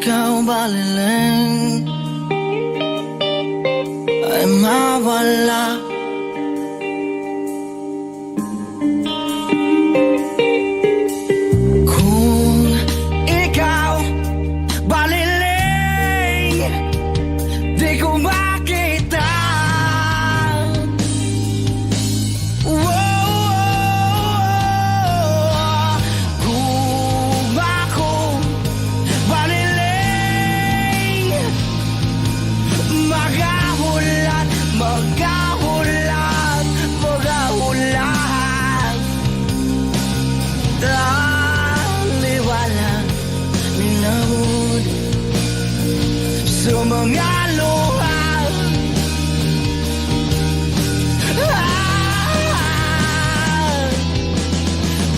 ikaw baliling ay mawala. Kung ikaw baliling, di ko makita. Magahulat, magahulat taliwalag ninawod sa mga luha.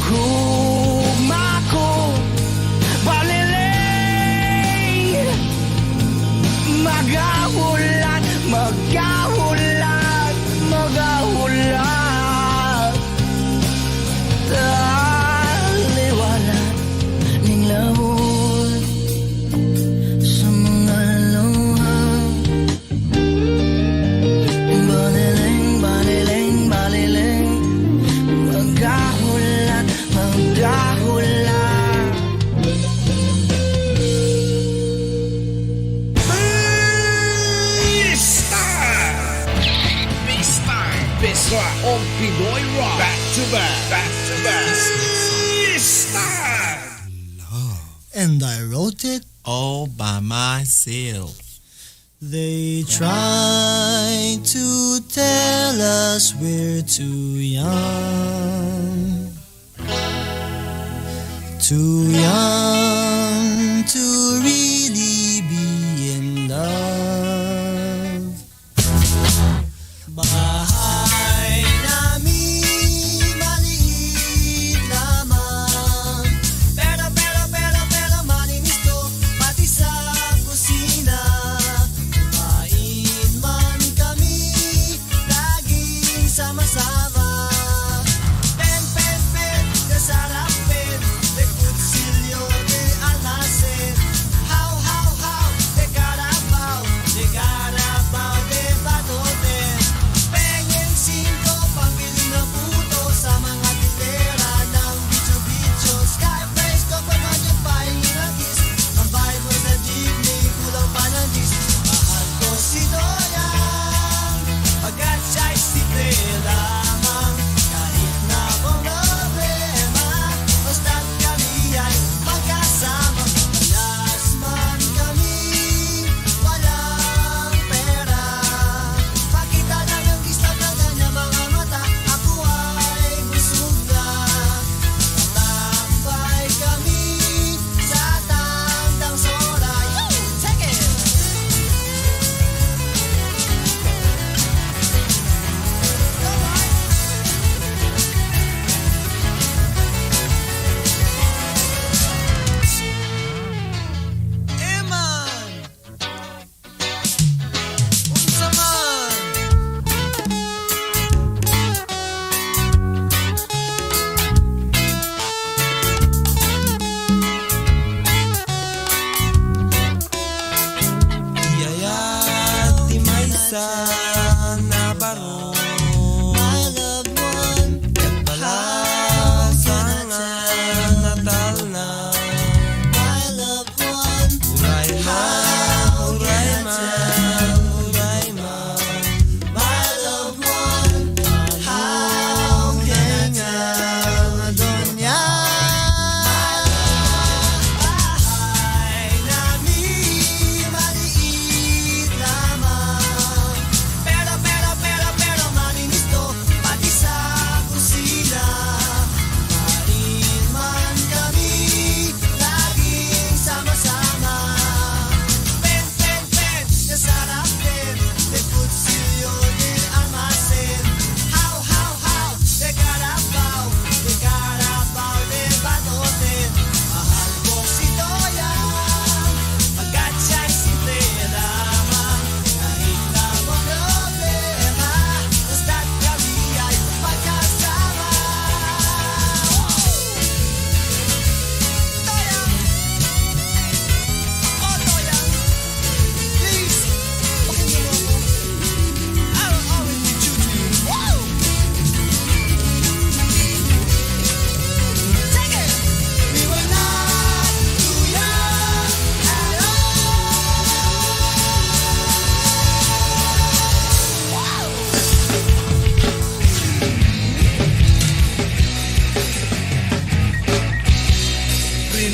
Gugma ko baliling, magahulat, magahulat, magahulat taliwalag ning lawod sa mga luha. Baliling, baliling, baliling, magahulat, magahulat. Best on Pinoy Rock. Back to back. Back to back. And I wrote it. All by myself. They try to tell us we're too young to really be in love. Bahay namin maliit lamang, pero malinis to pati sa kusina. Kumain man kami laging sama-sama. Pen, kasarap pen, may kutsilyo de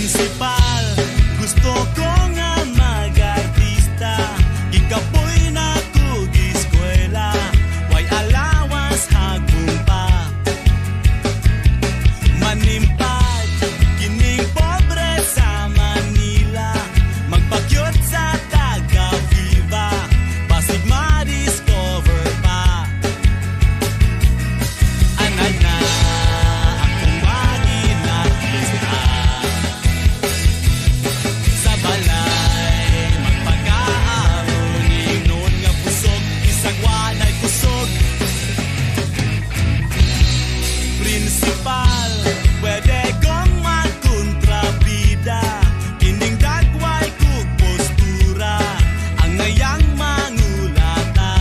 Principal, gusto ko nga mag-artista. Ikapoy na kug-eskwela, way allowance hagong pa. Manimpad, kining pobre sa Manila. Magpakyot sa taga-Viva, basig ma-discover pa. Anad na akong maging artista. Sa balay, magpag-aaron, ingnon nga busog, isang wanay kusog. Principal, pwede kong magkontrabida. Kining dagway kug postura, ang ngayang mangulata.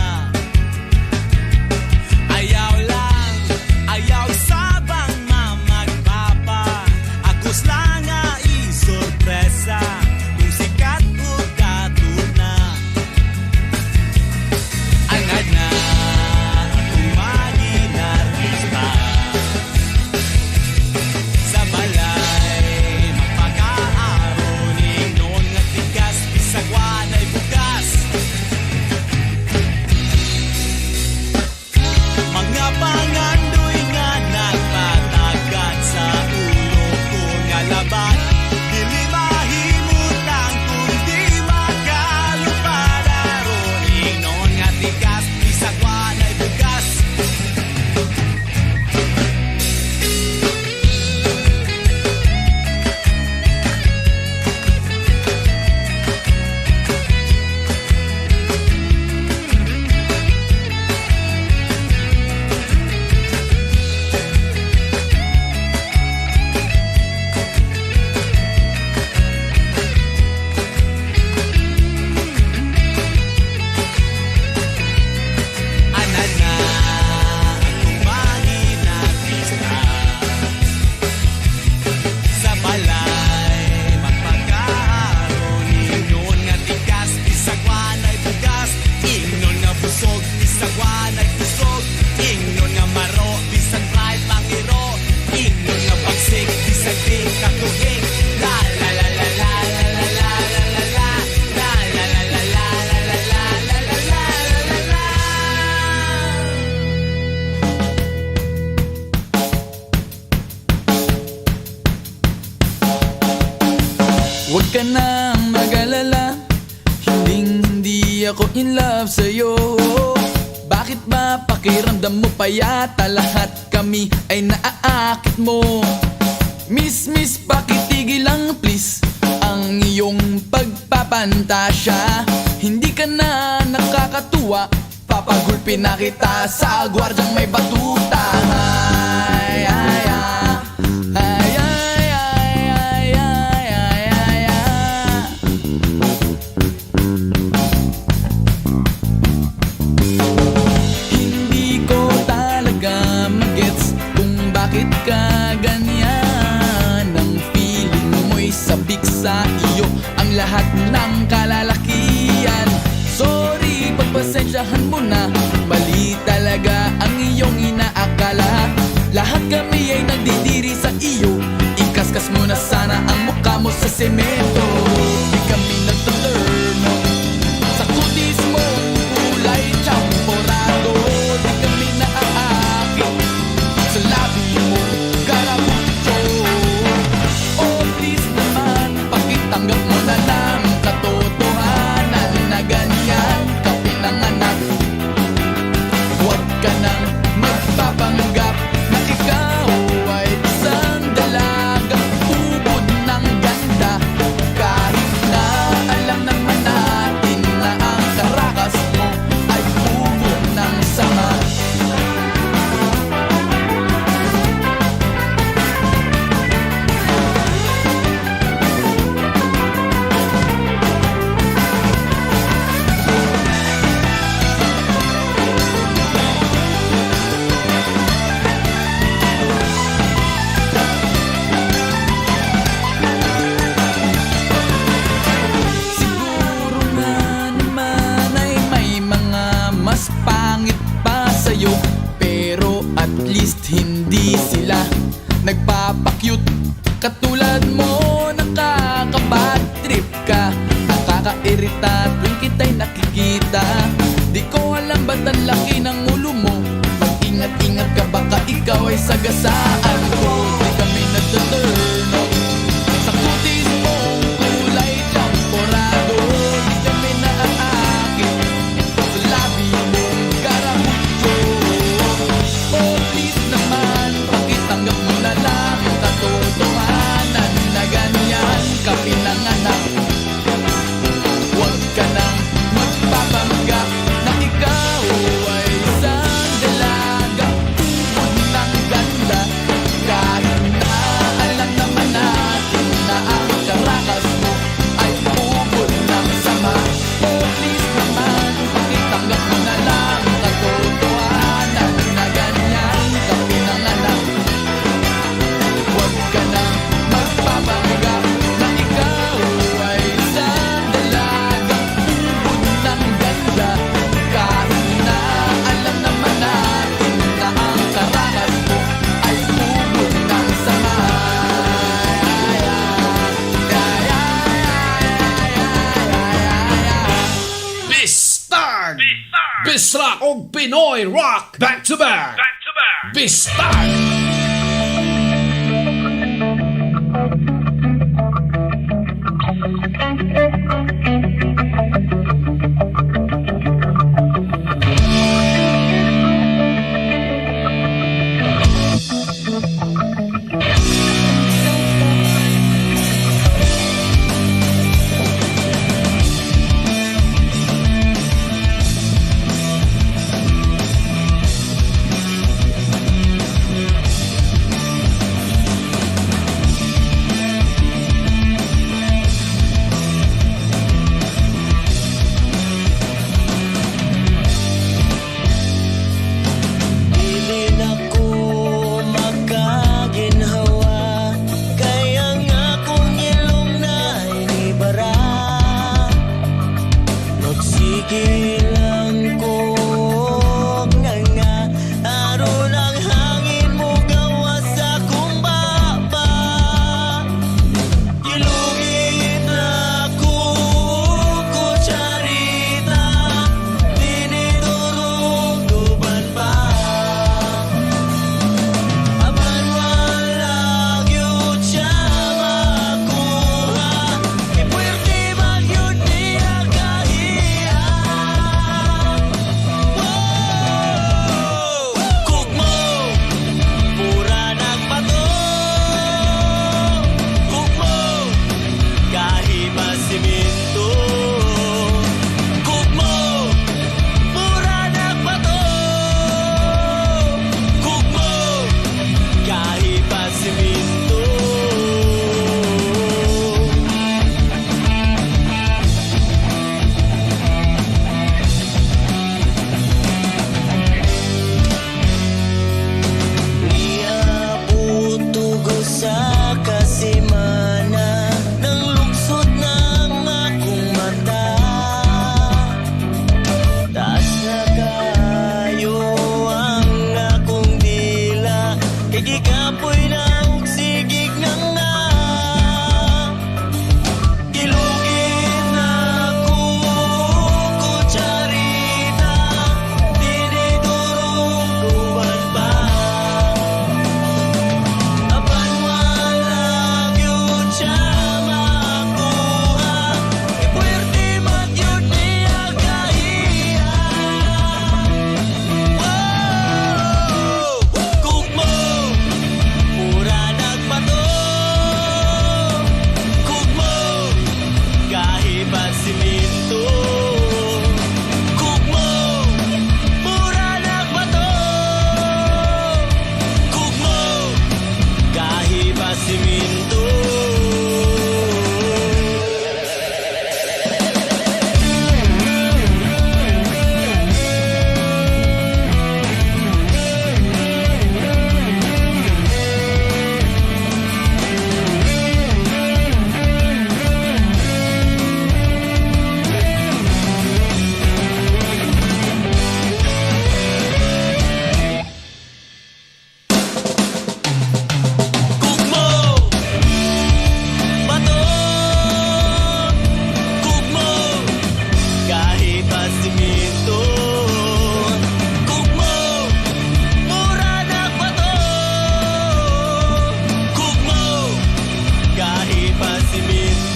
Ayaw lang, ayaw sabang mamagpapa. Akos lang nga isorpresa, kung sikat o katuna. Anad na akong maging artista. Sa balay, magpag-aaron, ingnon nga tigas, bisag wanay bugas. Mga pangandoy nga nagpatagat sa ulo ko nga labat. Dili mahimutang kung di makalupadaron, ingnon nga tigas, bisag wanay bugas. Anad na akong maging artista. Sa balay, magpag-aaron, ingnon nga tigas, bisag wanay bugas. Ingnon nga busog, bisag wanay kusog. Ingnon nga maro, bisag fry pangiro. Ingnon nga pagsik, bisag di kakuhig. La la la la la la la la la la la. La la la la la la la la la la la la la. Huwag ka na mag-alala, hindi ako in love sa'yo. Bakit ba pakiramdam mo pa yata lahat kami ay naaakit mo? Miss, pakitigil lang please ang iyong pagpapantasya. Hindi ka na nakakatuwa, papagulpin na kita sa gwardyang may batuta. Ay, ay, ah. Ay, ay, ay, ay, ay, ay, ay, ah. Hindi ko talaga magets kung bakit ka ganyan. Ang feeling mo'y sabik sa iyo ang lahat ng kalalakian. Sorry, pagpasensyahan mo na, mali talaga ang iyong inaakala. Lahat kami ay nagdidiri sa iyo, ikaskas mo na sana ang mukha mo sa semento. Di kami nagtaturn sa kutis mo, kulay champorado. Di kami naaakit sa labi mo, karabucho. Oh please naman, pakitanggap mo na lang katotohanan na ganyan ka pinanganak. Huwag ka nang magpapanggap na ikaw ay isang dalagang ubod ng ganda. Kahit na alam naman natin na ang karakas mo ay ubod ng sama. Siguro nga naman ay may mga mas pangit pa sa'yo, pero at least hindi sila nagpapakyut katulad mo. ay sagasaan ko. Di kami nagtaturn off sa kutis mong kulay champorado. Di kami naaakit sa labi mong karamutyo. Oh please naman, pakitanggap mo na lang yung katotohanan na ganyan ka pinanganak. Huwag ka nang magpapanggap na ikaw ay isang dalaga, ubod ng ganda. Kahit na alam naman natin na ang karakas mo ay ubod ng sama. Oh please naman, pakitanggap mo na lang ang katotohanan na ganyan ka pinanganak. Huwag ka nang magpapanggap na ikaw ay isang dalaga, ubod ng ganda. Kahit na alam naman natin na ang karakas mo ay ubod ng sama. Bistard! Bisrock o Pinoy Rock! Back to back! Bistard!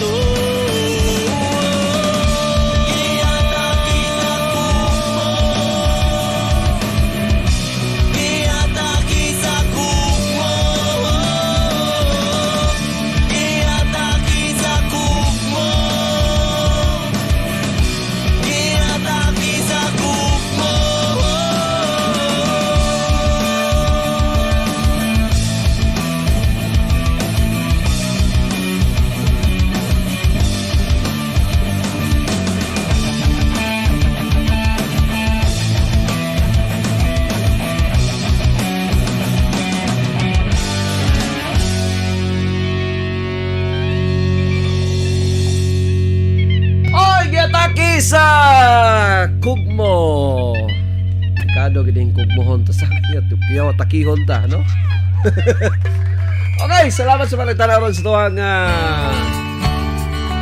ganito. Iatake sa kugmo. Iatake sa kugmo. Iatake sa kugmo. Iatake sa kugmo. Oy, giatake sa kugmo. Kado gining kugmohon ta sa piyaw takihon ta, no? Okay, salamat sa pagtanaw sa tuwang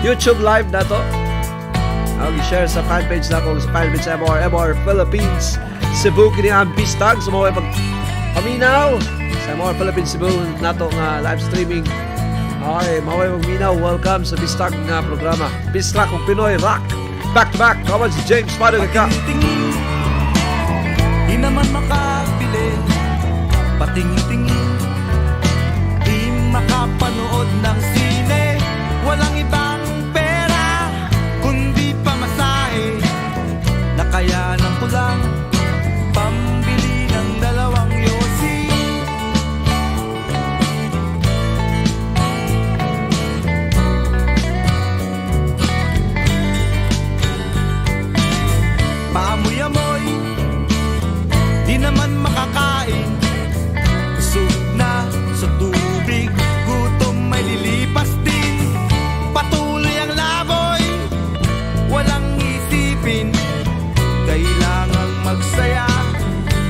YouTube live na to. I'll share sa fanpage na ko sa fanpage sa MR Philippines Cebu kini ang Bistag sa mga paminaw sa MR Philippines Cebu nato nga live streaming. Okay, maway magminaw. Welcome sa Bistag nga programa. Bistag kung Pinoy Rock. Back to back. Kawan si James Padilla ka. Patingin-tingin, di naman makabili. Patingin-tingin, di makapanood ng sine. Walang ibang pera, kundi pamasahe. Nakayanan ko lang, pambili ng dalawang yosi. Paamoy-amoy, di naman makakain. Busog na sa tubig, gutom may lilipas din. Patuloy ang laboy, walang isipin. Kailangang magsaya,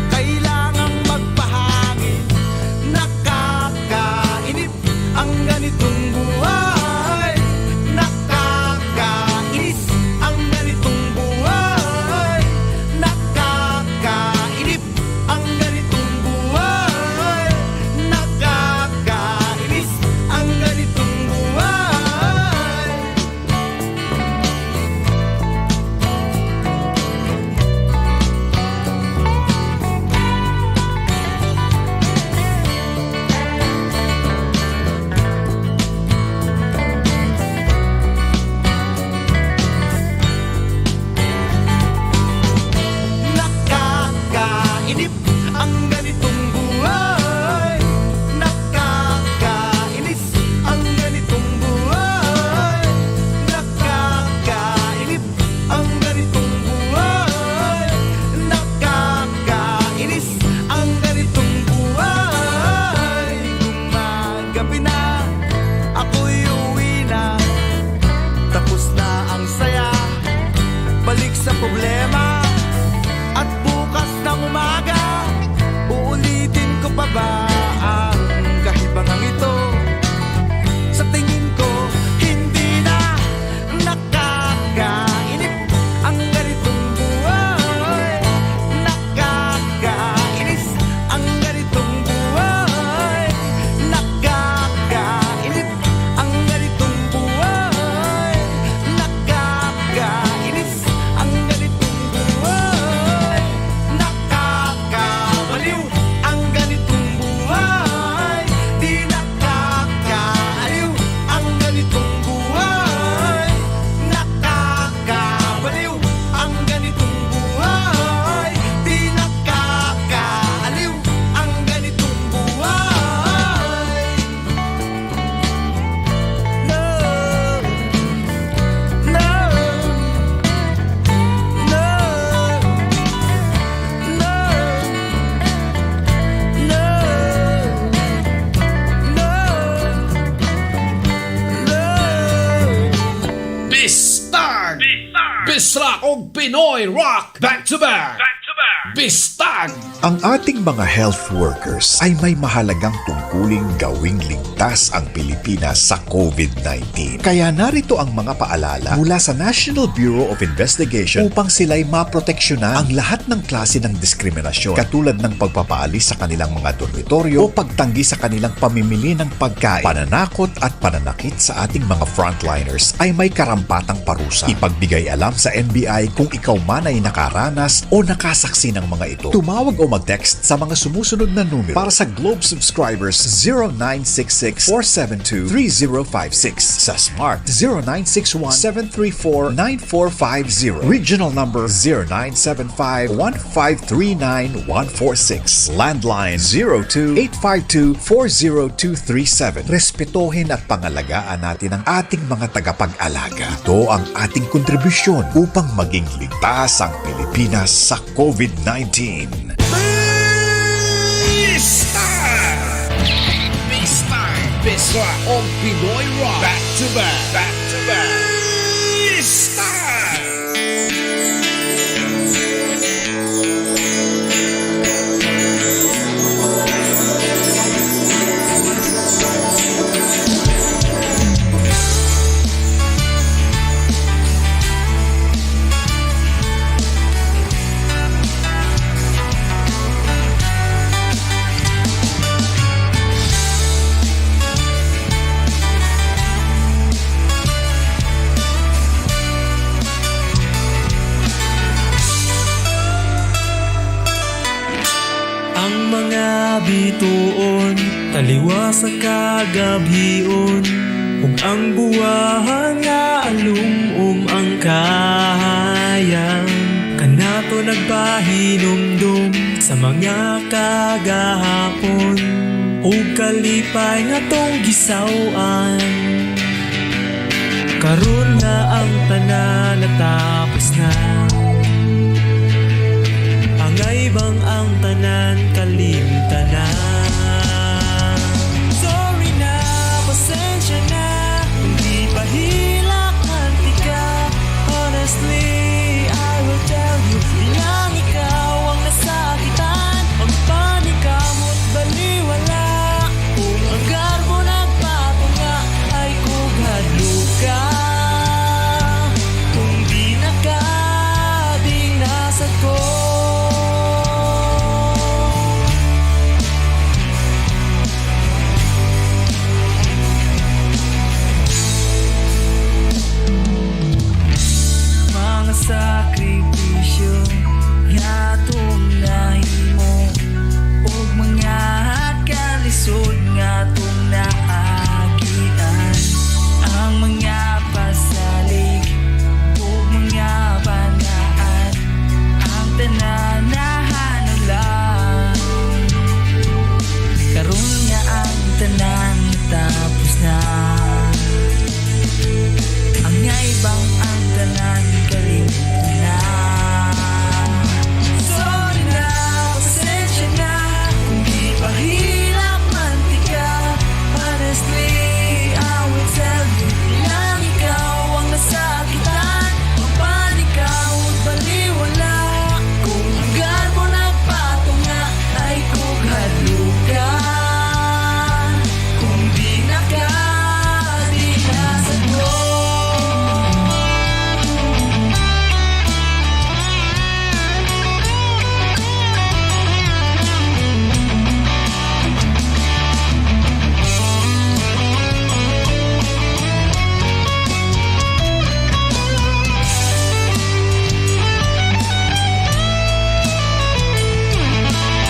kailangang magpahangin. Nakakainip ang ganitong buhay. Nakakainis ang ganitong buhay. Nakakainip ang ganitong buhay. Nakakainis ang ganitong buhay. Nakakainip ang ganitong buhay. Nakakainis ang ganitong buhay. Nakakainip ang ganitong buhay. Nakakainis ang ganitong buhay. Gumagabi na, ako'y uwi na. Tapos na ang saya, balik sa problema. At bukas ng umaga, uulitin ko pa ba ang kahibangang ito? Sa tingin ko, hindi na. Nakakainip ang ganitong buhay. Nakakainis ang ganitong buhay. Nakakainip ang ganitong buhay. Nakakainis ang ganitong buhay. Nakakabaliw ang ganitong buhay. Di nakakaaliw ang ganitong buhay. Nakakabaliw ang ganitong buhay. Di nakakaaliw ang ganitong buhay. No, no, no, Bistag! Bisra o Pinoy Rock. Back to back. Bistag! Ang ating mga health workers ay may mahalagang tungkuling gawing ligtas ang Pilipinas sa COVID-19. Kaya narito ang mga paalala mula sa National Bureau of Investigation upang sila'y maproteksyonan ang lahat ng klase ng diskriminasyon katulad ng pagpapaalis sa kanilang mga dormitoryo o pagtanggi sa kanilang pamimili ng pagkain. Pananakot at pananakit sa ating mga frontliners ay may karampatang parusa. Ipagbigay alam sa NBI kung ikaw man ay nakaranas o nakasaksi ng mga ito. Tumawag o mag-text sa mga sumusunod na numero. Para sa Globe subscribers, 0966-472-3056. Sa Smart, 0961-734-9450. Regional number 0975-1539-146. Landline 02-852-40237. Respetuhin at pangalagaan natin ang ating mga tagapag-alaga. Ito ang ating kontribusyon upang maging ligtas ang Pilipinas sa COVID-19. Bistag! Bistag! Bistag! O Pinoy Rock! Back to back! Back to back! Bistag! Ang mga bituon, taliwa sa kagabion, ug ang buwahang nga alum ang kahayang. Kanato nagpahinumdum sa mga kagahapon, ug kalipay nga tong gisawan. Karon na ang tanan natapos na, angay bang ang tanan kalimtan na. Sorry na, pasensya na, hindi pa hilak mantika. Honestly, I will tell you, bilang ikaw ang nasakitan, ang panikamot baliwala. Kung ang garbo nagpatunga ay kughadluka, kung di nakadinasad ko. Mga sakripisyo nga itong nahimo, ug mga kalisod nga itong naagian. Ang mga pasalig ug mga banaan, ang tanan na hanulan. Karon nga ang tanan tapos na, ang ngaibang ang tanan kalimtan na. Sorry na, pasensya na, kung di pa hilak mantika. Honestly, I will tell you, bilang ikaw ang nasakitan, ang panikamot baliwala. Kung ang garbo nagpatunga ay kughadluka, kung di nakadinasad ko.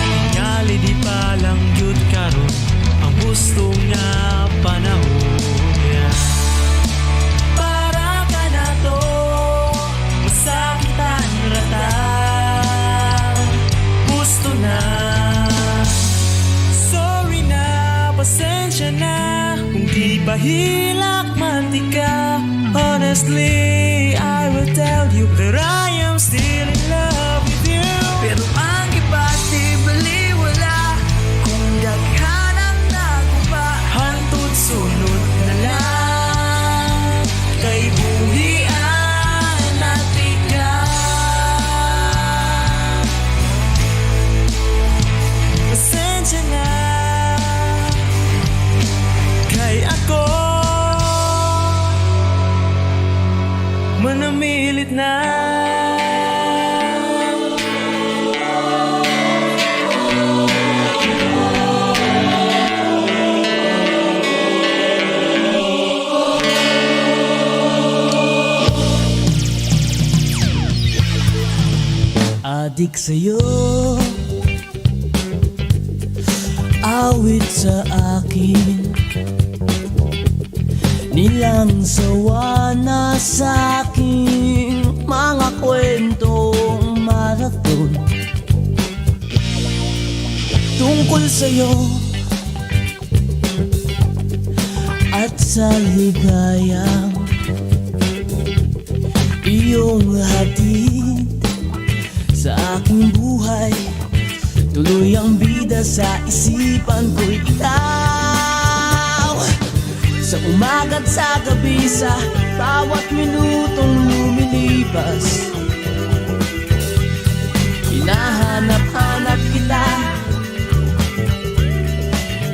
Tingali di pa lang yun karon ang gusto nga panahon niya. Para ka na to, masakitan rata, gusto na. Sorry na, pasensya na, kung di pa hilak mantika. Honestly, I will tell you that I am still in love with you. Pero ang ipati baliwala, kung daghan ang nagupa, hantod sunod na lang. Kay buhian natin ka. na. Adik sa'yo, awit sa akin, nilang sawa na sa'king mga kwentong marathon tungkol sa'yo at sa ligayang iyong hatid sa aking buhay. Tuloy ang bida sa isipan ko'y ikaw. Sa umaga't sa gabi, sa bawat minutong lumilipas, hinahanap-hanap kita,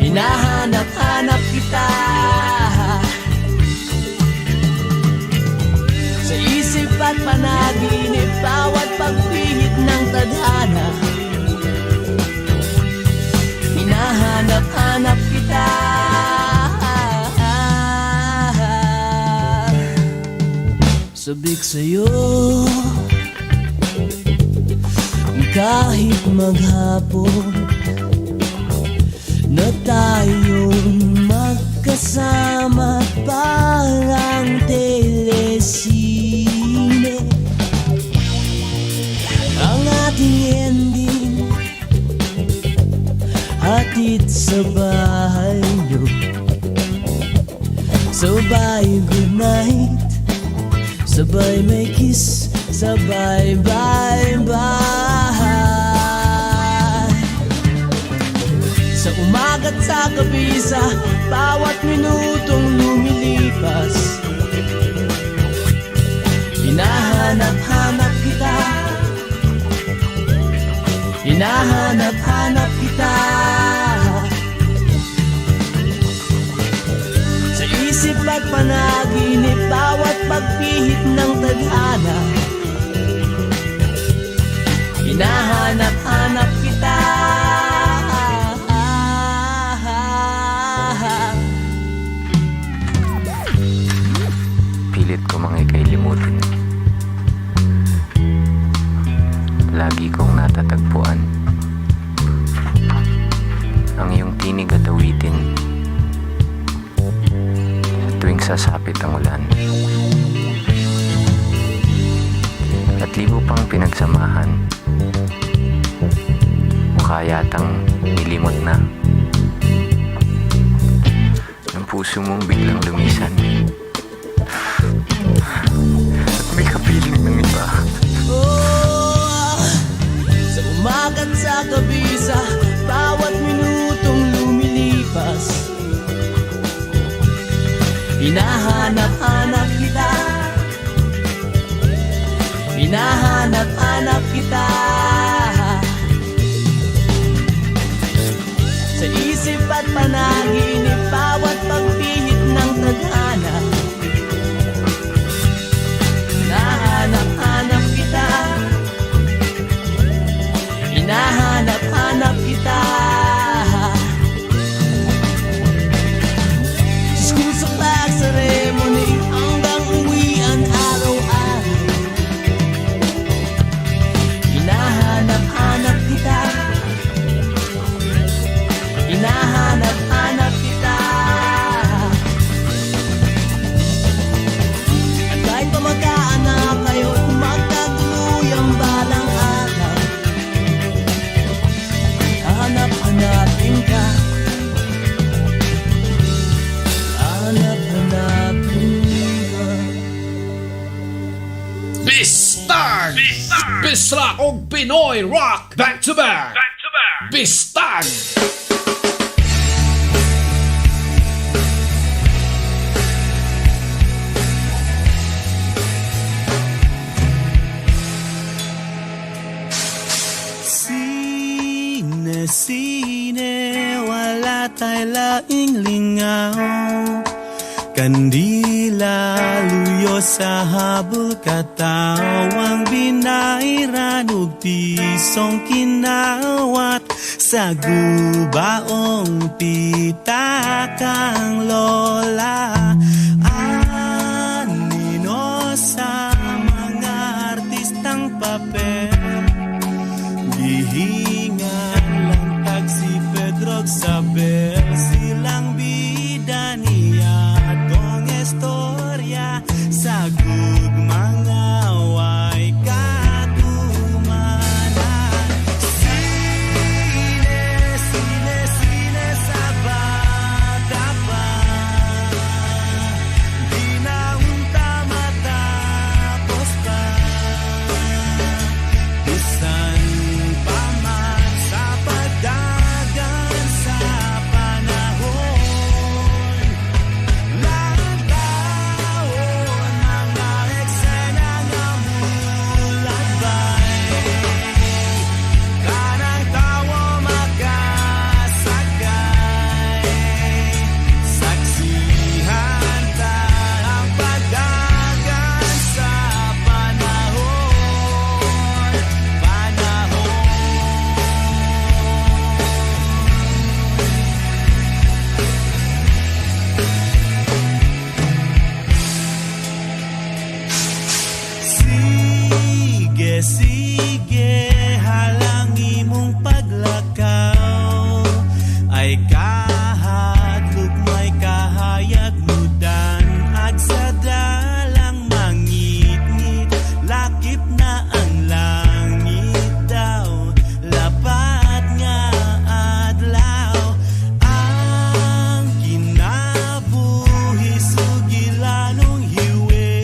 hinahanap-hanap kita. Sa isip at panaginip, bawat pagpihit ng tadhana, hinahanap-hanap kita. Sabik sa'yo kahit maghapon na tayong magkasama, parang telesine ang ating ending, hatid sa bahay nyo. Sabay good night, sabay may kiss, sabay bye-bye. Sa umaga't sa gabi, sa bawat minutong lumilipas, hinahanap-hanap kita, hinahanap-hanap kita. Sa isip at panaginip, bawat pagpihit ng tadhana, hinahanap-hanap kita. Pilit ko mga ikailimutin. Lagi kong natatagpuan ang iyong tinig at awitin tuwing sasapit ang ulan. At libo pang pinagsamahan, mukha yatang nilimot na ng puso mong biglang lumisan at may kapiling ng iba. Sa umaga't sa gabi, sa bawat minutong lumilipas, hinahanap-hanap kita, hinahanap-hanap kita. Sa isip at panaginip, bawat pagpihit ng tadhana, hinahanap-hanap kita, hinahanap-hanap kita. School sa pag-ceremony hanggang uwian araw-araw, hinahanap-hanap kita, hinahanap-hanap kita. At kahit pa magkaanak kayo, magkatuluyang balang araw, hanap-hanapin ka, hanap-hanapin ka. Bistag! Bisrock o Pinoy Rock! Back to back! Bistag! Sine, wala tayo laing lingaw, kandila Ilaluyo sa habol katawang binairan ug pisong kinawat sa gubaong pitakang lola. Anino sa mga artistang papel, gihingan lang tag si Pedro Sabel, silang bida niya atong istorya sa mga way katumanan. Sine sa bata pa, di na unta matapos pa. Bisan pa man sa pagdagan sa panahon, lang taon mga eksena nga mulabay. Kanang tawo makasakay, saksihan ta ang pagdagan sa panahon. Sige, halang imong paglakaw, ay kahadlok may kahayag mudan, ag sa dalang mangit-ngit, lakip na ang langit daw, lapat nga adlaw, ang kinabuhi sugilanong hiwe,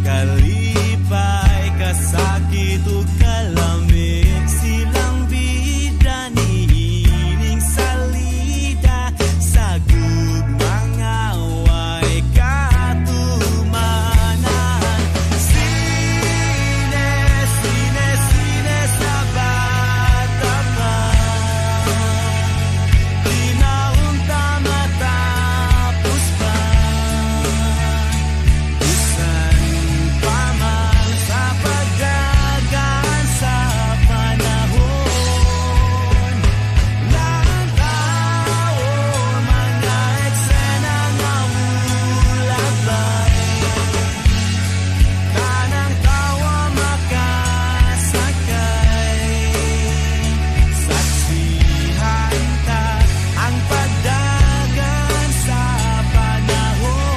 kalipay kasakit ug kalamig, silang bida niining salida sa mga way katumanan. Sine sa bata pa, di na unta matapos pa. Bisan pa man sa pagdagan sa panahon, lang taon mga eksena nga mulabay. Kanang tawa makasakay, saksihan ta ang pagdagan sa panahon.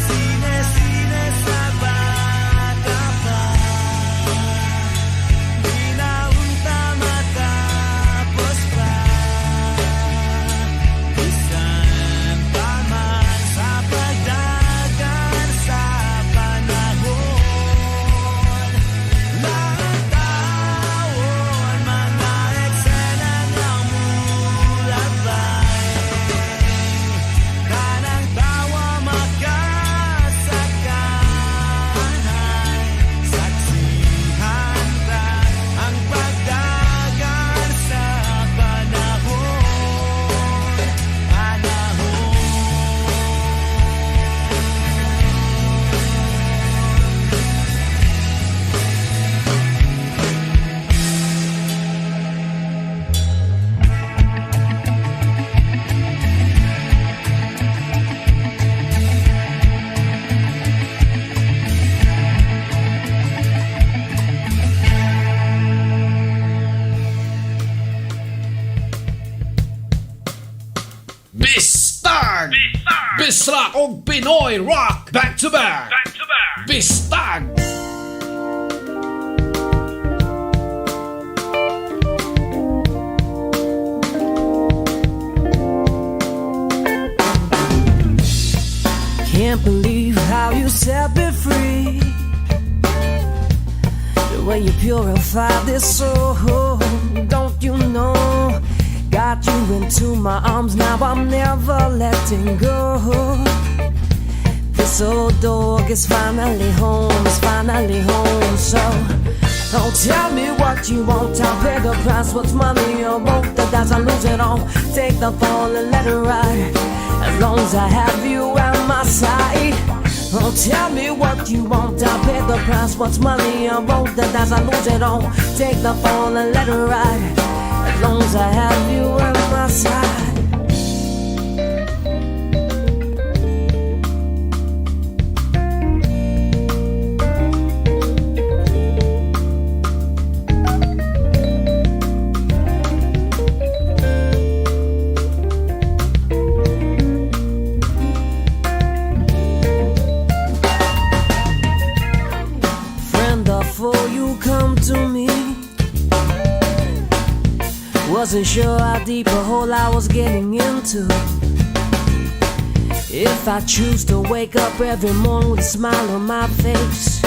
Sine sa bata pa, di na unta matapos pa. Bisan pa man sa pagdagan sa panahon, lang taon mga eksena nga mulabay. Kanang tawa makasakay, saksihan ta ang pagdagan sa panahon. Bistag! Bisrock o Pinoy Rock! Back to back! Bistag! purify this soul. Don't you know? Got you into my arms, now I'm never letting go. This old dog is finally home, so don't tell me what you want, I'll pay the price. What's money or both, the dice I lose it all. Take the fall and let it ride, as long as I have you at my side. Don't tell me what you want, I'll pay the price. What's money or both, the dice I lose it all. Take the fall and let it ride, as long as I have you at my side. Wasn't sure how deep a hole I was getting into. If I choose to wake up every morning with a smile on my face,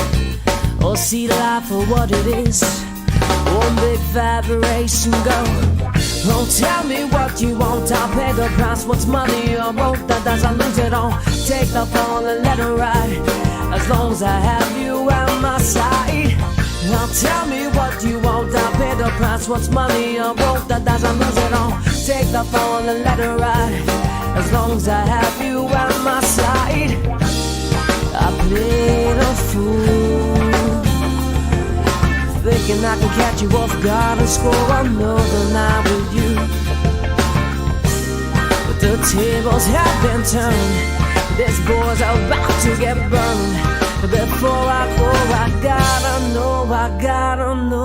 or see life for what it is, one big vibration go. Don't tell me what you want, I'll pay the price. What's money or both, that does I lose it all. Take the fall and let it ride, as long as I have you at my side. Now tell me what you want, I'll pay the price. What's money or both, that doesn't lose it all. Take the fall and let it ride, as long as I have you at my side. I played a fool, thinking I can catch you off guard and score another night with you. But the tables have been turned, this boy's about to get burned. Before I go, I gotta know.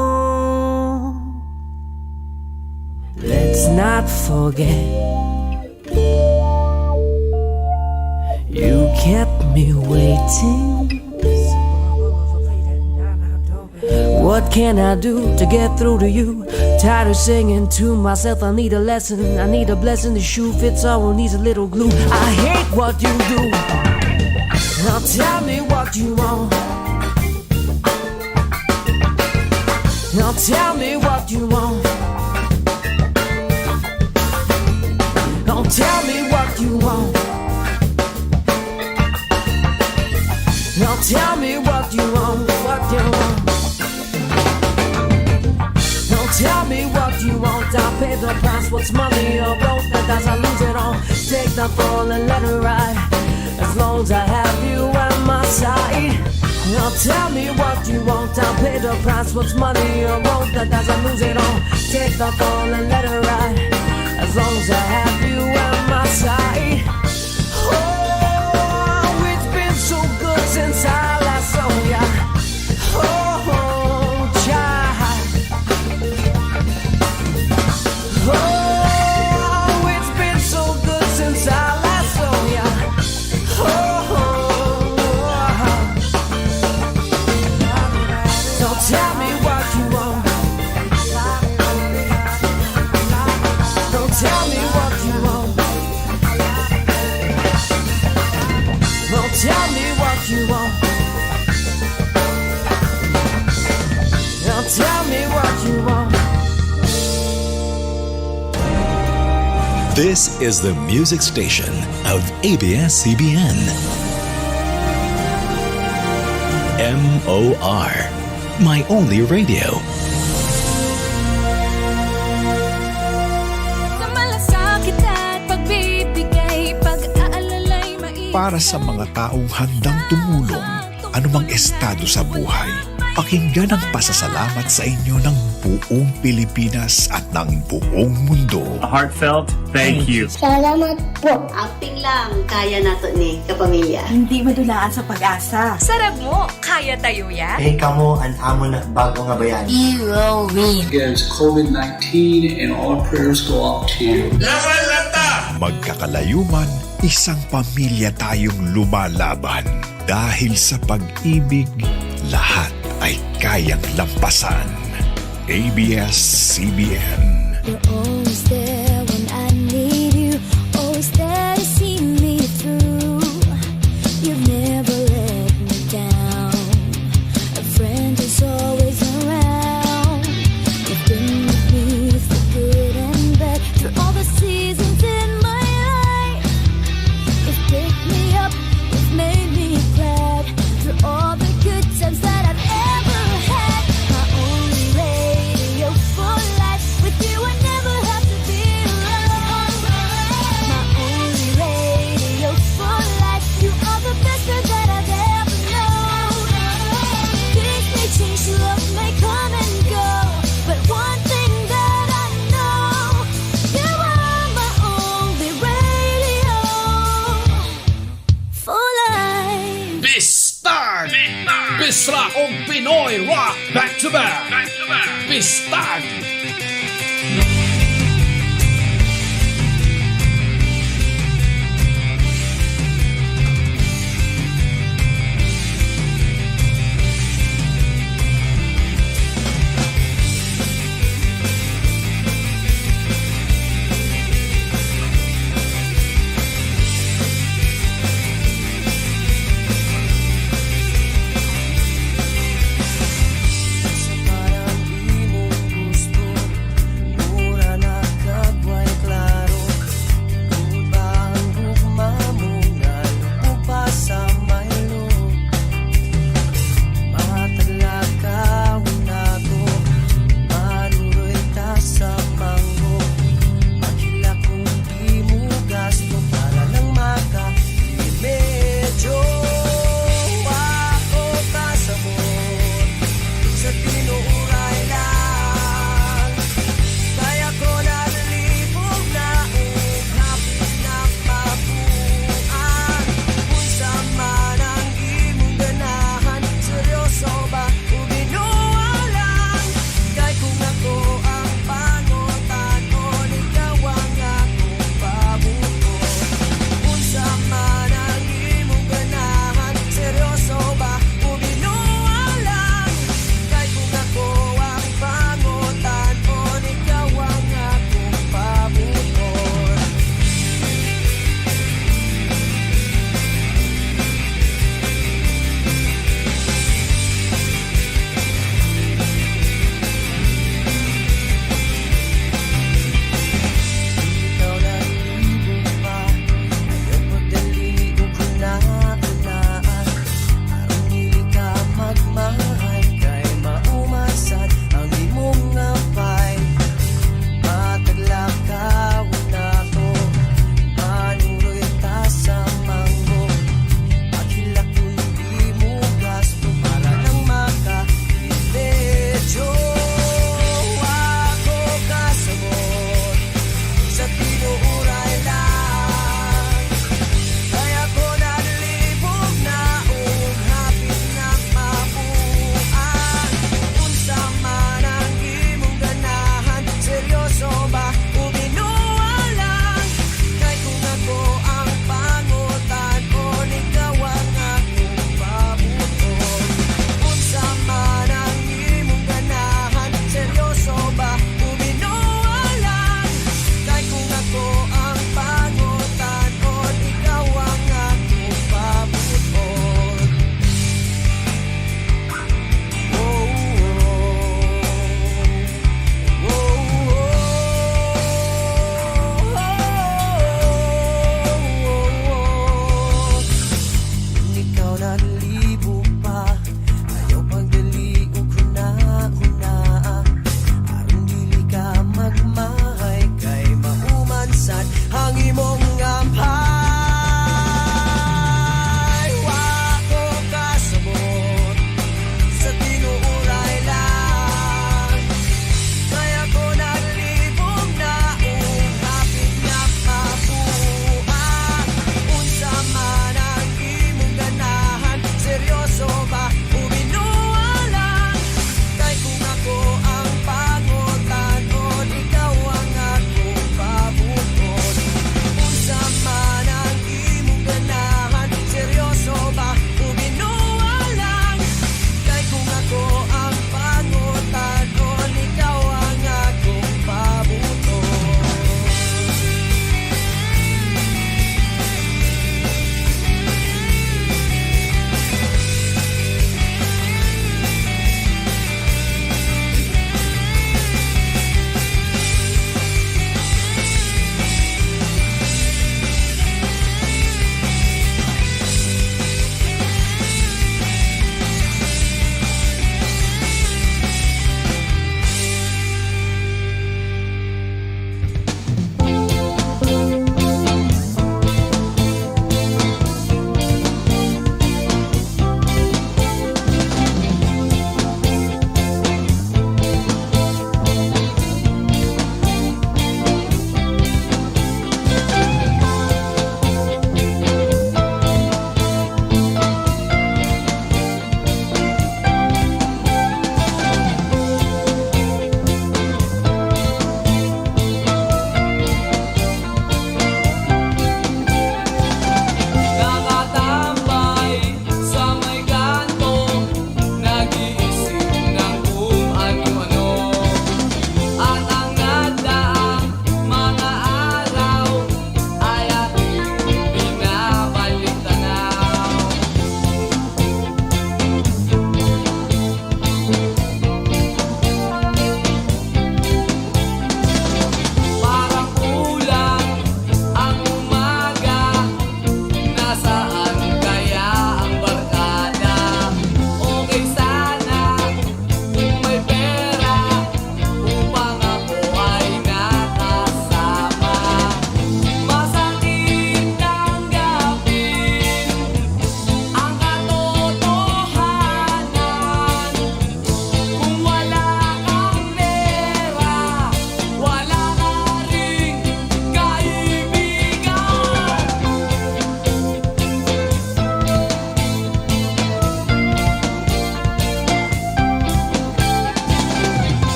Let's not forget, you kept me waiting. What can I do to get through to you? Tired of singing to myself, I need a lesson. I need a blessing, the shoe fits all, needs a little glue. I hate what you do. Now tell me what you want. Now tell me what you want. Now tell me what you want. Now tell me what you want, what you want. Now tell me what you want, I'll pay the price. What's money or both, that does I lose it all. Take the fall and let it ride, as long as I have you at my side. Now tell me what you want, I'll pay the price. What's money or both, that does I lose it all. Take the fall and let it ride, as long as I have you at my side. Oh, it's been so good since I last saw ya. Oh, child. Oh, it's been so good since I last saw ya. So tell me what you want. Don't tell me what you want. Don't tell me what you want. Don't tell me what you want. This is the music station of ABS-CBN. MOR, my only radio. Para sa mga taong handang tumulong, anumang estado sa buhay, pakinggan ang pasasalamat sa inyo ng buong Pilipinas at ng buong mundo. A heartfelt thank you. Salamat po. Amping lang, kaya nato ni kapamilya. Hindi madulaan sa pag-asa. Sarap mo, kaya tayo yan. Eh kamo, ang amo na bago nga bayan. You will win. Against COVID-19 and all prayers go out to you. Magkakalayuman, isang pamilya tayong lumalaban. Dahil sa pag-ibig, lahat ay kayang lampasan. ABS-CBN. You're always there when I need you. Always there to see me through. You've never let me down. A friend is always around. Pistag! Sa parang imong gusto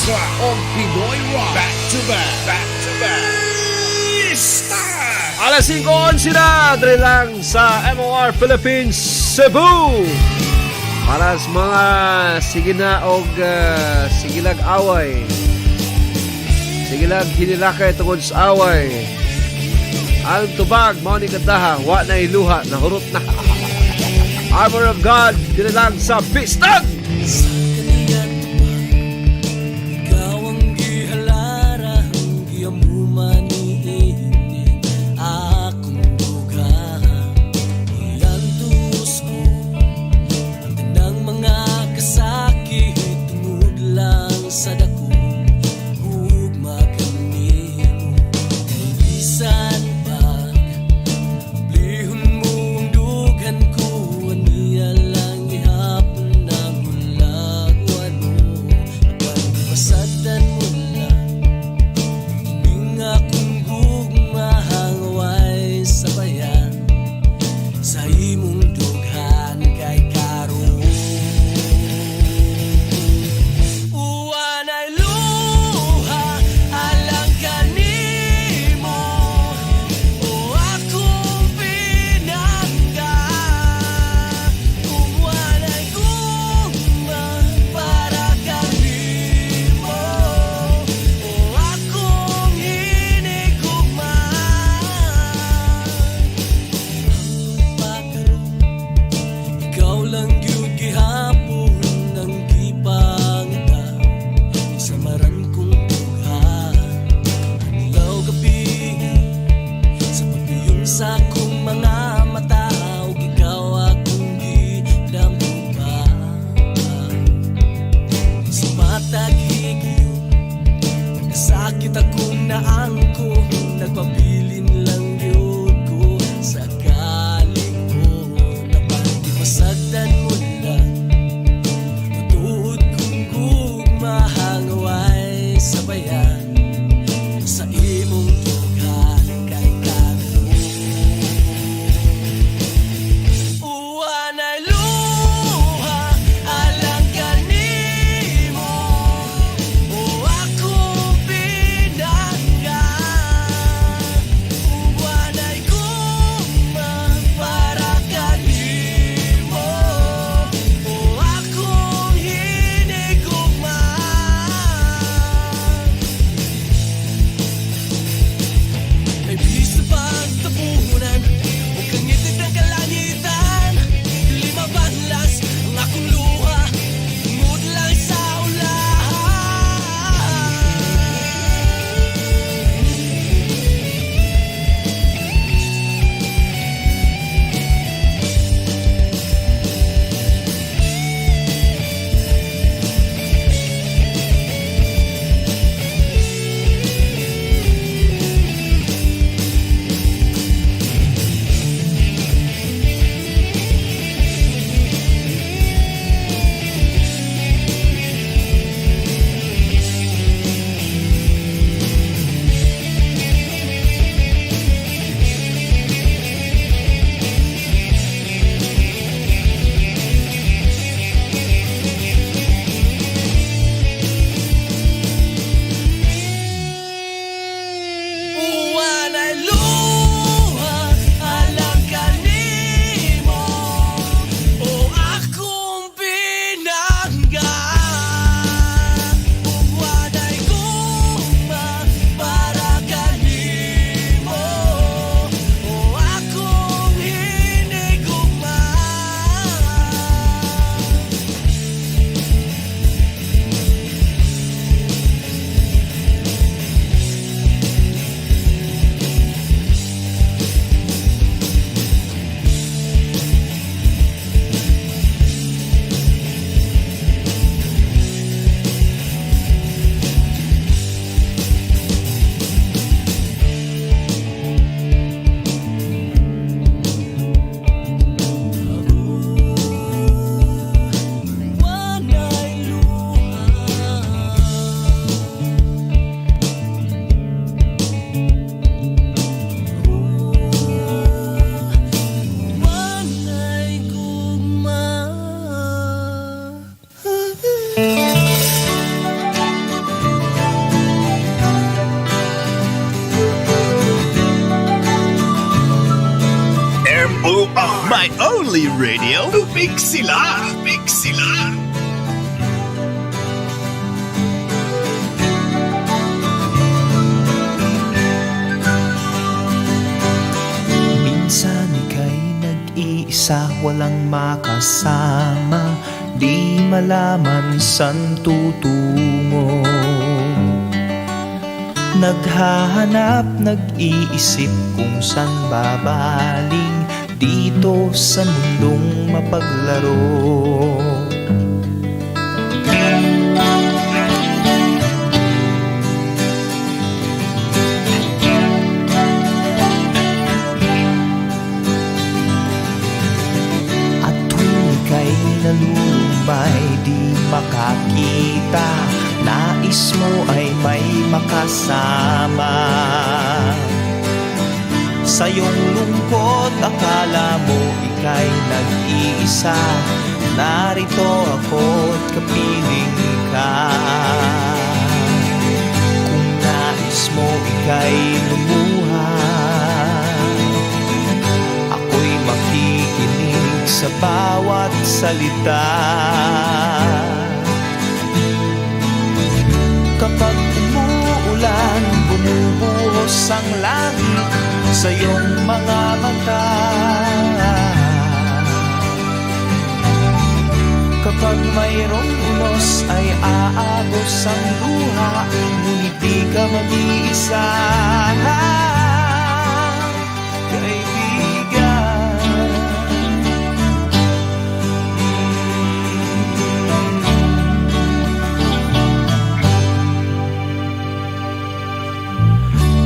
Biswa on Pinoy Rock. Back to back. Back to back. Style. Alas 5:11 na, dre lang sa MOR Philippines, Cebu. Para sa mga sigina og sigilag away. Sigilag hinilakay tungod sa away. Ang tubag, mao ni kantaha, wa na iluha, nahurot na. Armor of God, dre lang sa Bistag. Ikaw ang gihalara, ang giamuman iinig akong dugahan. Iantos mo ang tanang mga kasakit tungod lang sa dako. Hugma kanimo kay bisan pag lihon mo ang dugan ko, aniya lang ihapon ng hulagwan mo. Pagpasadan mo lang ining akong gugmahang way sa bayan sa imong dughan kay karon. Uwanay luha alang kanimo o akong pinangga. Kung walay gugma para kanimo o akong hinigugma. Ang pagkaroon Ito ang my only radio. Tubig sila. Tubig sila. Minsan ika'y nag-iisa, walang makasama, di malaman saan tutungo. Naghahanap, nag-iisip kung saan babaling dito sa mundong mapaglaro. At tuwing ika'y nalulumay, di makakita, nais mo ay may makasama. Sa iyong lungkot, akala mo ika'y nag-iisa, narito ako't kapiling ka. Kung nais mo ika'y lumuha, ako'y makikinig sa bawat salita. Kapag umuulan, bumubuhos ang langit sa iyong mga mata. Kapag mayroong unos ay aagos ang luha, ngunit di ka mag-iisa.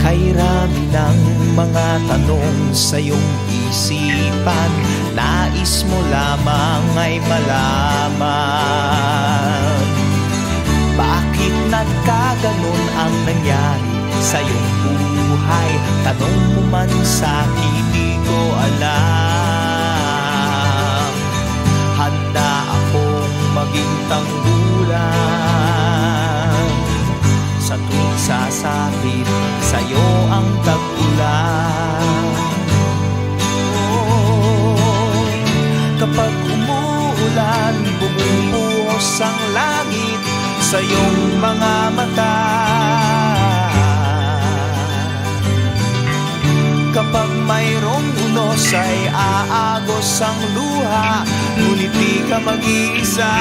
Kay rami ng mga tanong sa iyong isipan, nais mo lamang ay malaman. Bakit nagkaganon ang nangyari sa iyong buhay? Tanong mo man sa'kin, di ko alam. Handa akong maging tanggulan sa tuwing sasapit sa'yo ang tag-ulan. Oh, kapag umuulan, bumubuhos ang langit sa iyong mga mata. Kapag mayroong unos ay aagos ang luha, ngunit di ka mag-iisa.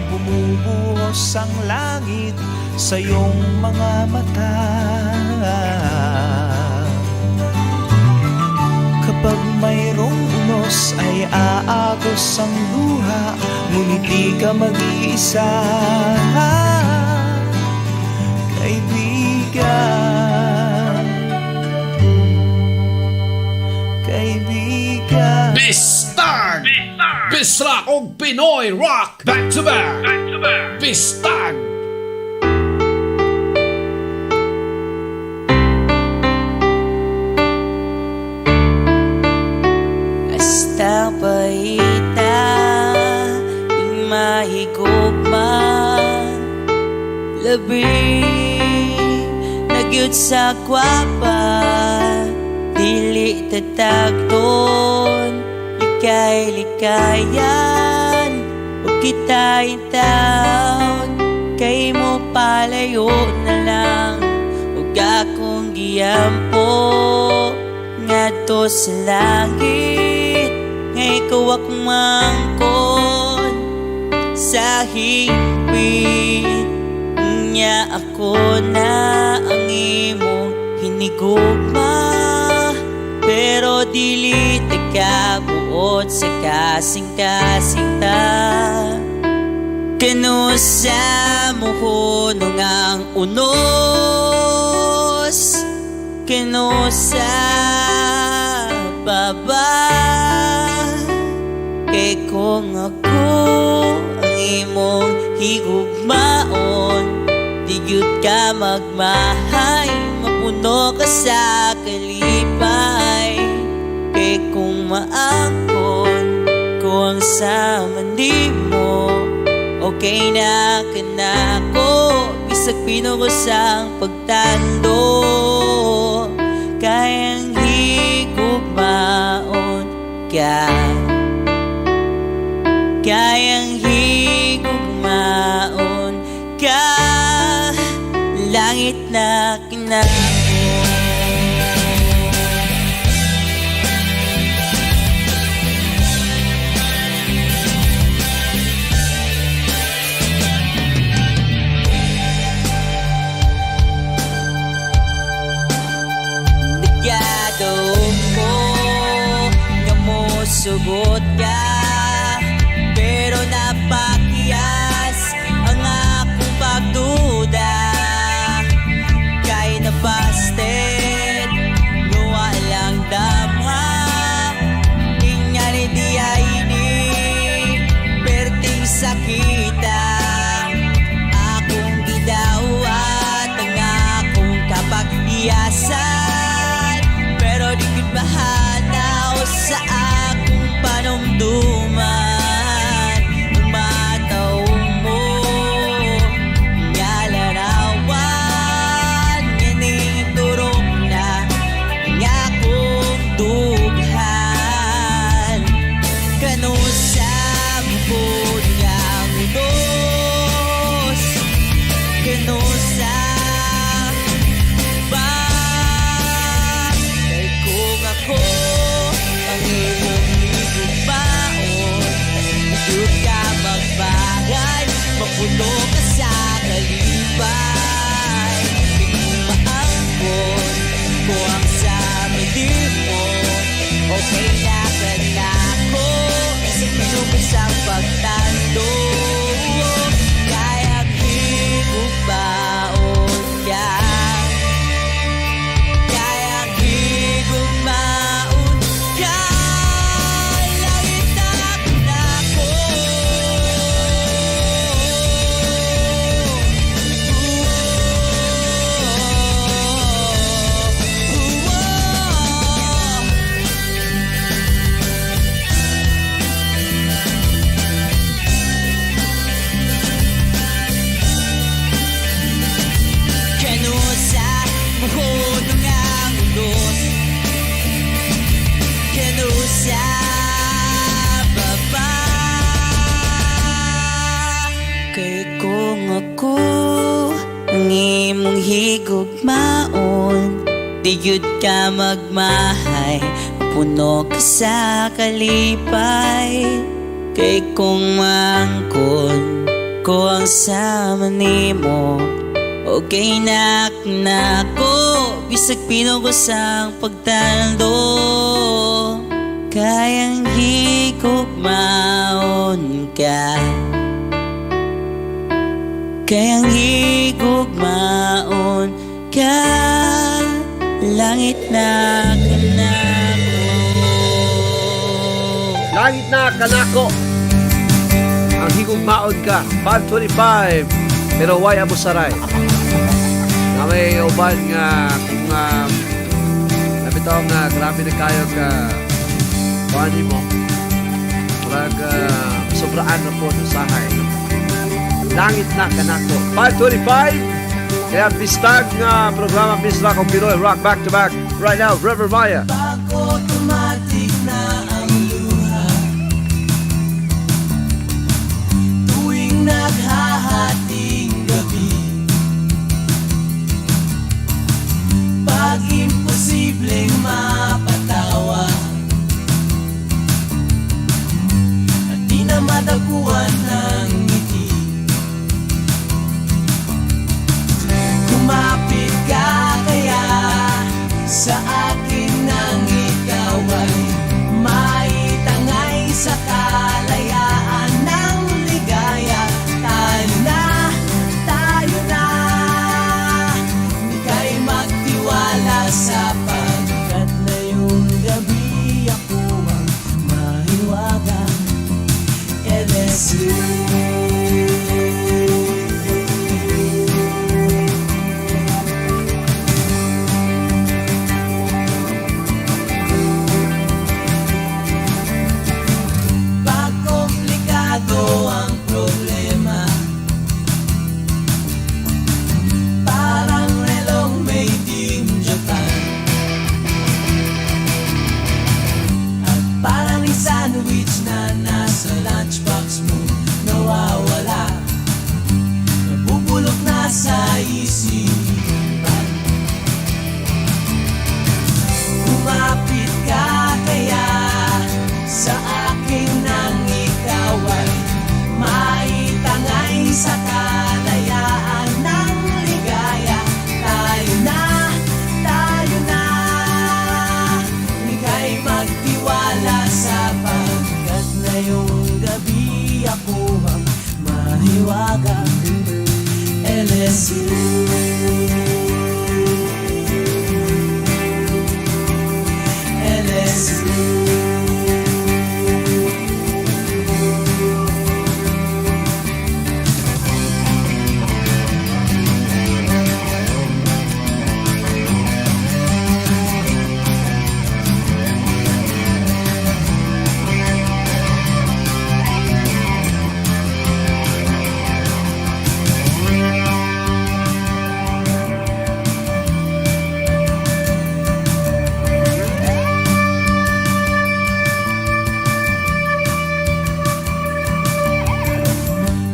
Bumubuhos ang langit sa iyong mga mata. Kapag mayroong unos ay aagos ang luha, ngunit di ka mag-iisa. Kaibigan, kaibigan. Bistag! Bisra o Pinoy Rock! Back to back! Bistag! Hasta paita, di mahigugman, labi, nagyud sa kwapa, dili tatagton, likay likayan, o kita'y taon, kay mo palayo na lang, ug akong giyampo, ngadto sa langit, ngay kawak mangkon, sa higpit, niya ako na ang imong ni gugma, pero dili ka buot sa kasing-kasing ta. Kanusa mo hunong ang unos, kanusa baba. Kay kung ako ang imong higugmaon, di gyud ka magmahay, mapuno ka sa kalipay. Kay kung maangkon ko ang sama mo, okay na ka na ko, bisag pinugosang pagtando. Kayang higugmaon ka, kayang higugmaon ka, langit na kinako. Nagyado mo nga mo sugot ka, pero napakiyas ang akong pagduda. Kay napasted nuwa lang damha, ingani di ay ni perting sakita. Akong gidawat ang akong kapag-iyasan, pero di ko'y mahanaw sa akong panumduman. Umataw mo nga larawan, nganing turok na ang akong dughan. Kanusa mo nga unos, kanusa ba. Kay kung ako ang imong higugmaon, yun ka magbagay, mapuno ka sa kalipay. Kay kung maangkon ko ang sama mo, okay na ka na ko, isang pinupos ang pagtando. Kayang higugmaon ka, kayang higugmaon ka, langit na kinako. Kanusa mahunong ang unos, kanusa baba. Kay kung ako ang imong higugmaon, di gyud ka magmahay, puno ka sa kalipay. Kay kung mangkon ko ang sama nimo, okay na ko, bisag pinugosang pagtando. Kayang higugmaon ka, kayang higugmaon ka, langit na kanako. Langit na kanako, ang higugmaon ka. 525, pero why abusaray? Na may uban nga kung nabitaw nga grabe na kayo ka paano mo parang sobraan na po ng sahay. Langit na kanako, 525. Kaya bistag nga programa Bistag o Pinoy Rock back to back right now, River Maya. Automatic na ang luha tuwing naghahating gabi. Pag imposibleng mapatawa at di na madaguan ng ngiti, kumapit ka kaya sapagkat ngayong gabi ako ang mahiwaga. LSU. Pag komplikado ang problema, parang relong made in Japan. At parang yung sandwich na nasa lunchbox mo nawawala, nabubulok na sa isipan. Kumapit ka kaya sa akin nang ikaw ay maitangay sa kalayaan ng ligaya. Tayo na, ika'y magtiwala sapagkat ngayong gabi ako ang mahiwaga. LSU. LSU.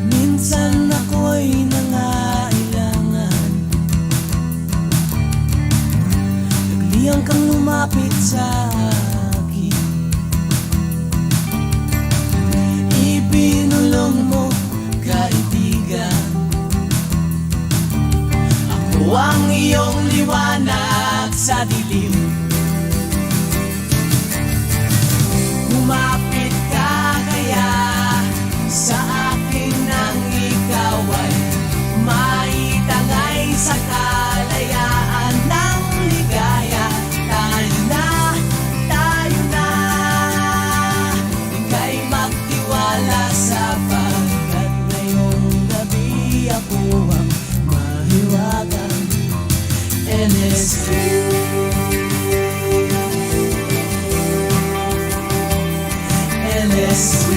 Minsan ako'y nangailangan, nagliang kang lumapit sa akin. Ipinulong mo, kaibigan, ako ang iyong liwanag sa dilim. Lumapit ka kaya sa akin nang ikaw ay maitangay sa kalayaan ng ligaya. Tayo na, ika'y magtiwala sapagkat ngayong gabi ako ang mahiwaga. LSU. LSU.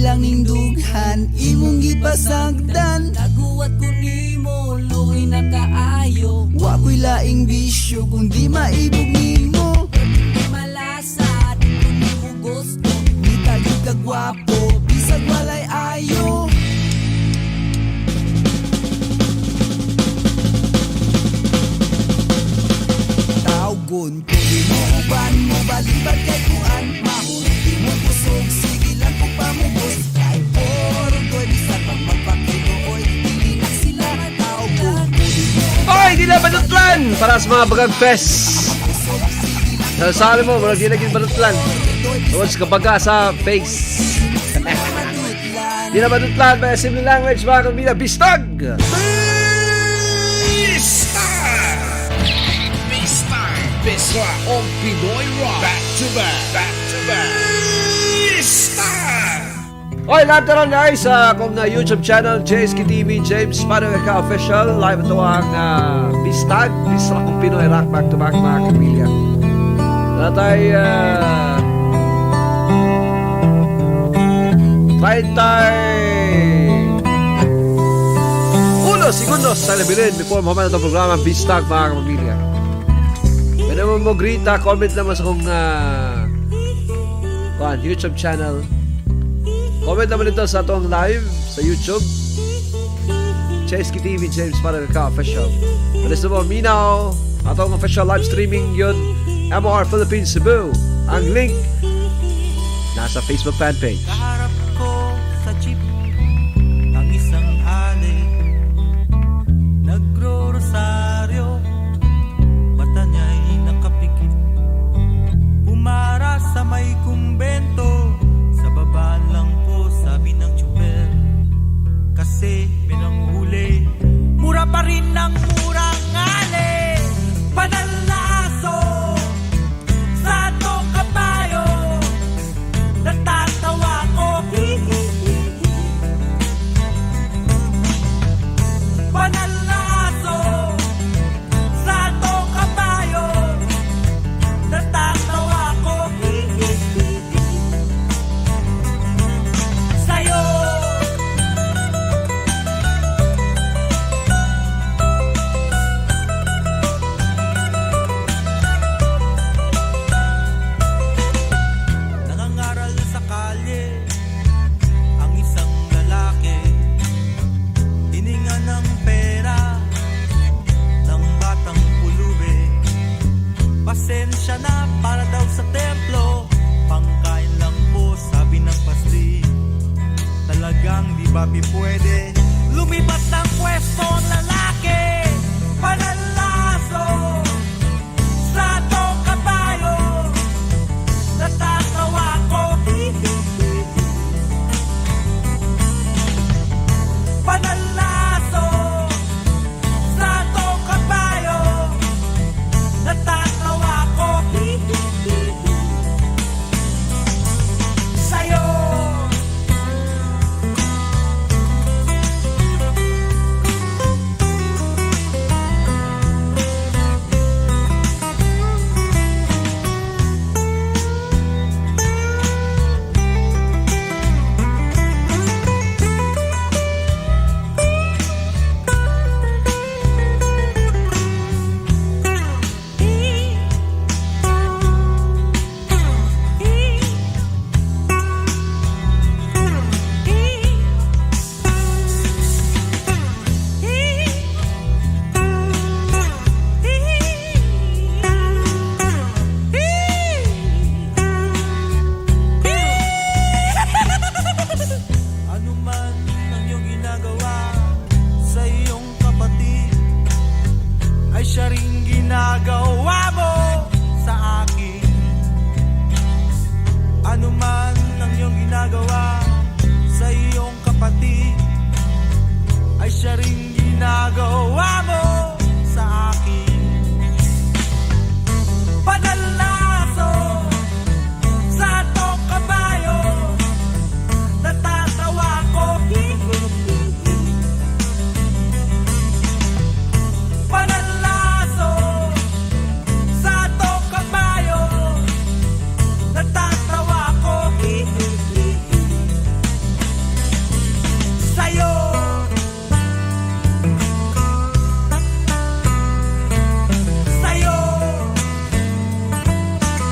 langing dughan imong gipasagdan. Naguwat ko nimo, luoy na kaayo. Wa ko'y laing bisyo kung di maibog nimo. Di malasa, di ko nimo gusto. Di tayo kagwapo, bisag walay ayo. Tawgon ko di mo uban mo balibad kay kuan. Mahulog di mo kusog, sige lang kung pamugos. Kay poro ko'y bisag pang magpakinuoy. Dili na sila tawgon ko di mo. Oy, di na Banutlan! Para sa mga Bagang Fest. Sabi mo, walang di naging Banutlan. Tungkol sa kabaga sa face. Di na Banutlan, may simple language, mga kabila. Bistag! Bista on Pinoy Rock. Back to back. Back to back. Bista! Oy, lahat na rin guys kung na YouTube channel JSK TV, James Panueka Official. Live ito ang Bistag, Bista kung Pinoy Rock, back to back mga kapilya. Natay 31 segundos sa labilin before mahamad itong programa Bistag mga kapilya. Pwede mo grita, comment naman sa kong YouTube channel. Comment naman ito sa itong live sa YouTube. JSK TV, James Panueka Official. Pwede sa mo, Minaw, atong official live streaming yun, MOR Philippines Cebu. Ang link nasa Facebook fan page. Kaharap ko sa jeep ang isang alay, nagro-rosaryo, mata niya'y nakapikit. Umara sa may kumbento, sa baba lang po sabi ng tsuper. Kasi minanghuli, mura pa rin ng murang ale. Panalaso sa tong kabayo, natatawa ko. Panalaso sa tong kabayo, natatawa ko. Sa'yo nangangaral sa kalye ang isang lalaki, hininga ng pera ng batang pulube. Pasensya na para daw sa templo, pangkain lang po sabi ng pasli. Talagang di ba pwede lumipat ng pwesto ang lalaki?